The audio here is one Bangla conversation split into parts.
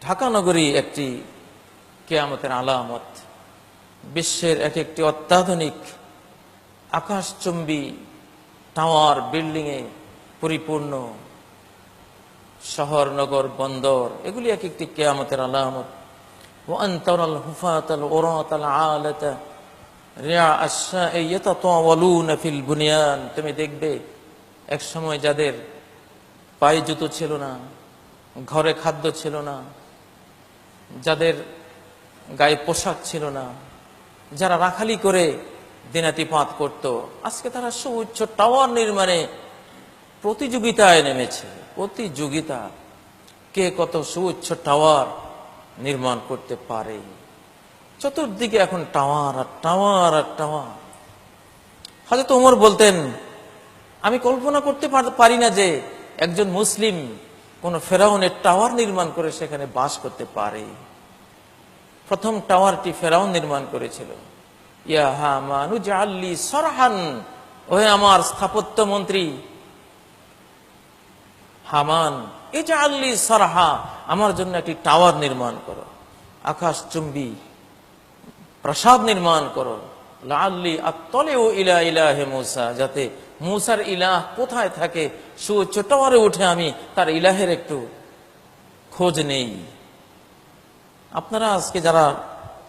ঢাকা নগরী একটি কিয়ামতের আলামত। বিশ্বের এক একটি অত্যাধুনিক আকাশচুম্বী টাওয়ার বিল্ডিং এ পরিপূর্ণ শহর, নগর, বন্দর, এগুলি এক একটি কিয়ামতের আলামত। ওয়ান তারাল হুফাতাল উরাতাল আলাতা রিয়া আশ-শা'i ইয়াতাতাওয়ালুনা ফিল বুনিয়ান। তুমি দেখবে এক সময় যাদের পায়ে জুতো ছিল না, ঘরে খাদ্য ছিল না, যাদের গায়ে পোশাক ছিল না, যারা রাখালি করে দিনাতিপাত করত, আজকে তারা সুউচ্চ টাওয়ার নির্মাণে প্রতিযোগিতায় নেমেছে। প্রতিযোগিতা, কে কত সুউচ্চ টাওয়ার নির্মাণ করতে পারে। চতুর্দিকে এখন tower R tower R tower. হযরত ওমর বলতেন, আমি কল্পনা করতে পারি না যে একজন মুসলিম কোন ফেরাউনের টাওয়ার নির্মাণ করে সেখানে বাস করতে পারে। প্রথম টাওয়ারটি ফেরাউন নির্মাণ করেছিল। ইয়া হামান ইজআল লি সারহান, ওহে আমার স্থাপত্য মন্ত্রী হামান, ইজআল লি সারহা, আমার জন্য একটি টাওয়ার নির্মাণ করো, আকাশচুম্বী প্রাসাদ নির্মাণ করো। লাআল্লি আত্তালিউ ইলা ইলাহি মূসা, যাতে মূসার ইলাহ কোথায় থাকে সুউচ্চ টাওয়ারে উঠে আমি তার ইলাহের একটু খোঁজ নেই। আপনারা আজকে যারা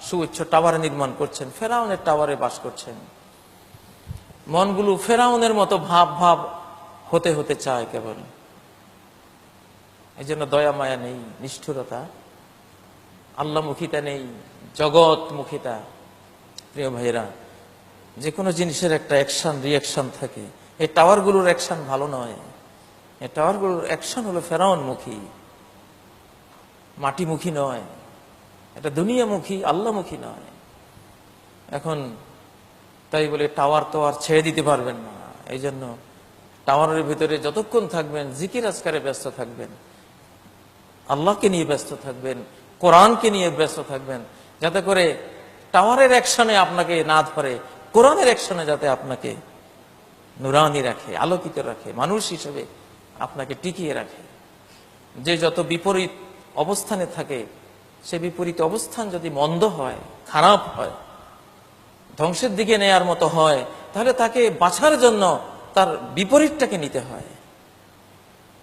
সুউচ্চ টাওয়ারে নির্মাণ করছেন, ফেরাউনের টাওয়ারে বাস করছেন। মনগুলো ফেরাউনের মতো ভাব ভাব হতে হতে চায় কেবল। এই জন্য দয়া মায়া নেই, নিষ্ঠুরতা, আল্লাহমুখিতা নেই, জগৎমুখিতা। প্রিয় ভাইরা, যে কোনো জিনিসের একটা অ্যাকশন রিয়াকশন থাকে। এই টাওয়ারগুলোর অ্যাকশন ভালো নয়। এই টাওয়ারগুলোর অ্যাকশন হলো ফেরাউনমুখী, মাটিমুখী নয়। এটা দুনিয়ামুখী, আল্লাহমুখী নয়। এখন তাই বলে টাওয়ার তো আর ছেড়ে দিতে পারবেন না। এই জন্য টাওয়ারের ভিতরে যতক্ষণ থাকবেন জিকির আজকারে ব্যস্ত থাকবেন, আল্লাহকে নিয়ে ব্যস্ত থাকবেন, কোরআনকে নিয়ে ব্যস্ত থাকবেন, যাতে করে টাওয়ারের অ্যাকশনে আপনাকে না ধরে, কোরআনের অ্যাকশনে যাতে আপনাকে নুরানি রাখে, আলোকিত রাখে, মানুষ হিসেবে আপনাকে টিকিয়ে রাখে। যে যত বিপরীত অবস্থানে থাকে, সে বিপরীত অবস্থান যদি মন্দ হয়, খারাপ হয়, ধ্বংসের দিকে নেয়ার মতো হয়, তাহলে তাকে বাঁচার জন্য তার বিপরীতটাকে নিতে হয়।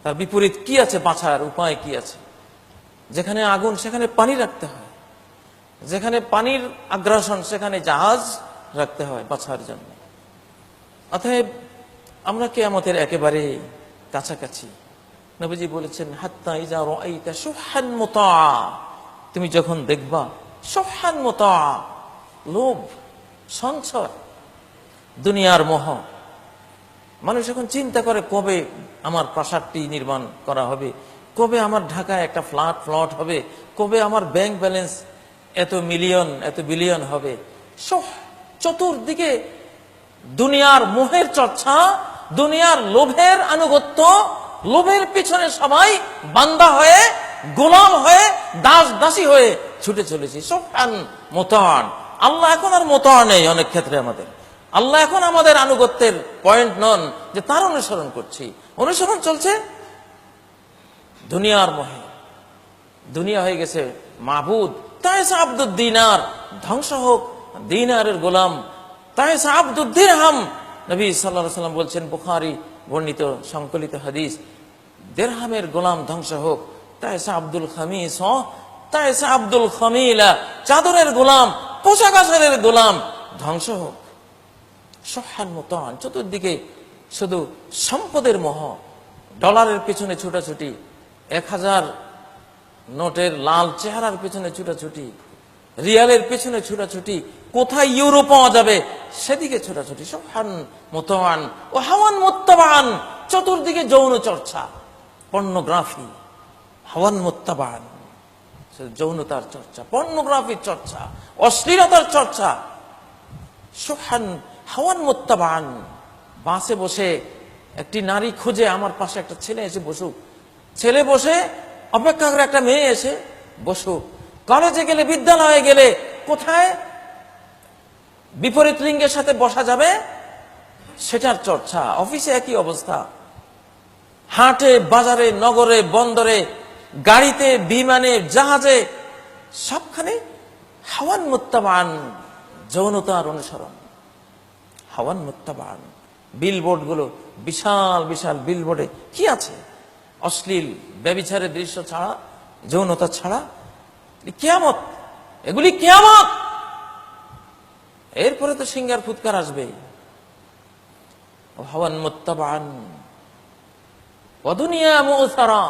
তার বিপরীত কি আছে, বাঁচার উপায় কি আছে? যেখানে আগুন সেখানে পানি রাখতে হয়, যেখানে পানির আগ্রাসন সেখানে জাহাজ রাখতে হয় বাঁচার জন্য। অতএব আমরা কিয়ামতের একেবারে কাছাকাছি। নবীজি বলেছেন, হাত্তা ইজা রাআইতা শুহহান মুতাআ, তুমি যখন দেখবা শুহহান মুতাআ, লোভ, সঞ্চয়, দুনিয়ার মোহ। মানুষ এখন চিন্তা করে কবে আমার প্রাসাদটি নির্মাণ করা হবে, কবে আমার ঢাকায় একটা ফ্ল্যাট হবে, কবে আমার ব্যাংক ব্যালেন্স এত মিলিয়ন এত বিলিয়ন হবে। চতুর্দিকে দুনিয়ার মোহের চর্চা, দুনিয়ার লোভের আনুগত্য, লোভের পিছনে সবাই বান্দা হয়ে, গোলাম হয়ে, দাস দাসী হয়ে ছুটে চলেছি। শুহহান মুতাআন। আল্লাহ এখন আর মুতাআ নেই। অনেক ক্ষেত্রে আল্লাহ এখন আমাদের আনুগত্যের পয়েন্ট নন যে তার অনুসরণ করছি। অনুসরণ চলছে দুনিয়ার মোহে। দুনিয়া হয়ে গেছে মাবুদ। তাইসা আব্দুদ দিনার, ধ্বংস হোক দিনারের গোলাম। তাইসা আব্দুদ দিরহাম, নবী সাল্লাল্লাহু আলাইহি ওয়াসাল্লাম বলছেন, বুখারী বর্ণিত সংকলিত হাদিস, দিরহামের গোলাম ধ্বংস হোক। তাইসা আব্দুল খামিস, তাইসা আব্দুল খামিলা, চাদরের গোলাম, পোশাক আশারের গোলাম ধ্বংস হোক। শুহহান মুতাআন। চতুর্দিকে শুধু সম্পদের মোহ, ডলারের পেছনে ছুটাছুটি, 1000 নোটের লাল চেহারার পেছনে ছুটাছুটি, রিয়ালের পেছনে ছুটাছুটি, কোথায় ইউরো পাওয়া যাবে সেদিকে ছুটাছুটি। শুহহান মুতাআন ও হাওয়ান মুত্তাবান। চতুর্দিকে যৌন চর্চা, পর্নোগ্রাফি, হাওয়ান মুত্তাবান, যৌনতার চর্চা, পর্নোগ্রাফির চর্চা, অশ্লীলতার চর্চা। শুহহান হাওয়ান মুত্তাবান। বাসে বসে একটি নারী খুঁজে, আমার পাশে একটা ছেলে এসে বসুক, ছেলে বসে অপেক্ষা করে একটা মেয়ে এসে বসুক। কলেজে গেলে, বিদ্যালয়ে গেলে কোথায় বিপরীত লিঙ্গের সাথে বসা যাবে সেটার চর্চা। অফিসে একই অবস্থা, হাটে বাজারে নগরে বন্দরে গাড়িতে বিমানে জাহাজে সবখানে হাওয়ান মুত্তাবান, যৌনতার অনুসরণ। হাওয়ান মুত্তাবান। বিলবোর্ড গুলো, বিশাল বিশাল বিলবোর্ডে কি আছে? অশ্লীল ব্যভিচারের দৃশ্য ছাড়া, যৌনতা ছাড়া। কিয়ামত, এগুলি কিয়ামত। এরপরে তো সিঙ্গার ফুৎকার আসবে। হাওয়ান মুত্তাবান ওয়া দুনিয়া মুসারা।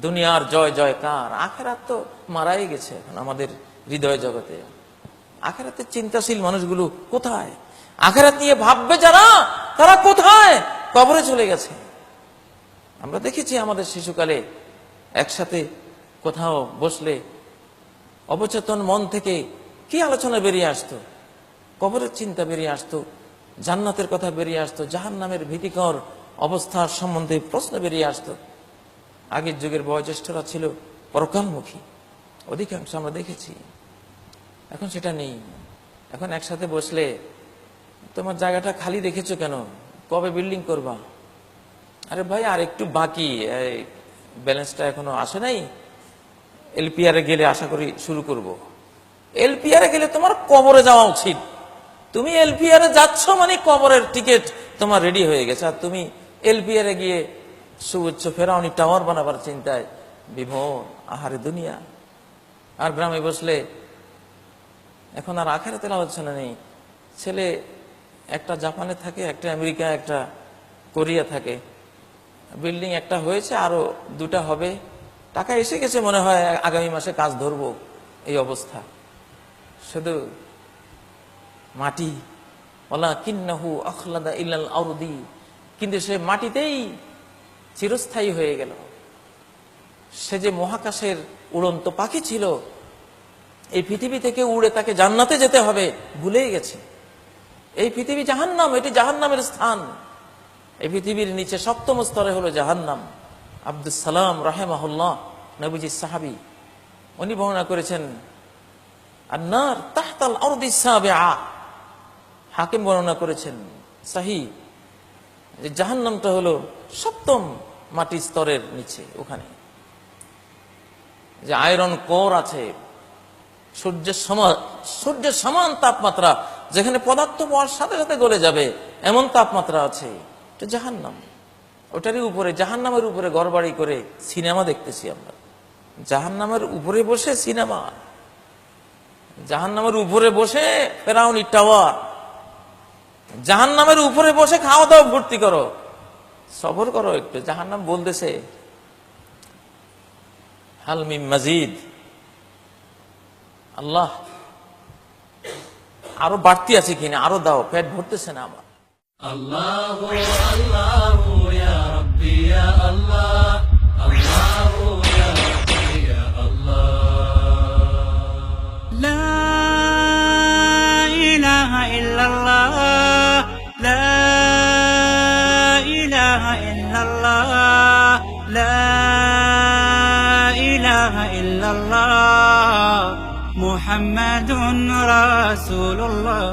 দুনিয়ার জয় জয়কার। আখেরাত তো মারাই গেছে এখন আমাদের হৃদয় জগতে। আখেরাতের চিন্তাশীল মানুষগুলো কোথায়? আখেরাত নিয়ে ভাববে যারা, তারা কোথায়? কবরে চলে গেছে। আমরা দেখেছি আমাদের শিশুকালে একসাথে কোথাও বসলে অবচেতন মন থেকে কি আলোচনা বেরিয়ে আসতো? কবরের চিন্তা বেরিয়ে আসতো, জান্নাতের কথা বেরিয়ে আসতো, জাহান্নামের ভীতিকর অবস্থার সম্বন্ধে প্রশ্ন বেরিয়ে আসতো। আগের যুগের বয়োজ্যেষ্ঠরা ছিল পরকালমুখী, অধিকাংশ আমরা দেখেছি। এখন সেটা নেই। এখন একসাথে বসলে তোমার জায়গাটা খালি রেখেছো কেন? কবে বিল্ডিং করবা? আরে ভাই আর একটু বাকি, ব্যালেন্সটা এখনো আসে নাই, এলপিআরে গেলে আশা করি শুরু করব। এলপিআরে গেলে তোমার কবরে যাওয়া উচিত। তুমি এলপিআরে যাচ্ছ মানে কবরের টিকিট তোমার রেডি হয়ে গেছে। আর তুমি এলপিআরে গিয়ে সুউচ্চ ফেরাউনি টাওয়ার বানাবার চিন্তায় বিভোর। আহারে দুনিয়া। আর গ্রামে বসলে এখন আর আখেরাতের আলোচনা নেই। ছেলে একটা জাপানে থাকে, একটা আমেরিকা, একটা কোরিয়া থাকে। বিল্ডিং একটা হয়েছে, আরো দুটা হবে, টাকা এসে গেছে মনে হয়, আগামী মাসে কাজ ধরবো, এই অবস্থা। শুধু মাটি। ওয়ালা কিন্নাহু আখলাদা ইলাল আরদি। কিন্তু সে মাটিতেই চিরস্থায়ী হয়ে গেল। সে যে মহাকাশের উড়ন্ত পাখি ছিল, এই পৃথিবী থেকে উড়ে তাকে জান্নাতে যেতে হবে ভুলেই গেছে। এই পৃথিবী জাহান্নাম, এটি জাহান্নামের স্থান। এই পৃথিবীর নিচে ৭ম স্তরে হলো জাহান্নাম। আব্দুস সালাম রাহিমাহুল্লাহ, নবীজির সাহাবী, উনি বর্ণনা করেছেন আন্নার তাহতাল আরদিস সাবিআ। হাকিম বর্ণনা করেছেন সহিহ, যে জাহান্নামটা হলো ৭ম মাটির স্তরের নিচে। ওখানে যে আয়রন কোর আছে, সূর্যের সমান তাপমাত্রা, যেখানে পদার্থ পড়ার সাথে সাথে গলে যাবে এমন তাপমাত্রা আছে। এটা জাহান্নাম। ওটারই উপরে, জাহান্নামের উপরে ঘরবাড়ি করে সিনেমা দেখতেছি আমরা। জাহান্নামের উপরে বসে সিনেমা, জাহান্নামের উপরে বসে ফেরাউনি টাওয়ার, জাহান্নামের উপরে বসে খাওয়া দাওয়া ভর্তি করো। সবর করো একটু। জাহান্নাম বলতেছে হাল মিন মাজিদ, আল্লাহ আরো বাড়তি আছে কিনা, আরো দাও, পেট ভরতেছে না আমার। আল্লাহু আল্লাহু ইয়া রাব্বি ইয়া আল্লাহ, আল্লাহু ইয়া রাব্বি ইয়া আল্লাহ। লা ইলাহা ইল্লাল্লাহ, লা ইলাহা ইল্লাল্লাহ, লা ইলাহা ইল্লাল্লাহ, মুহাম্মাদুন রাসূলুল্লাহ।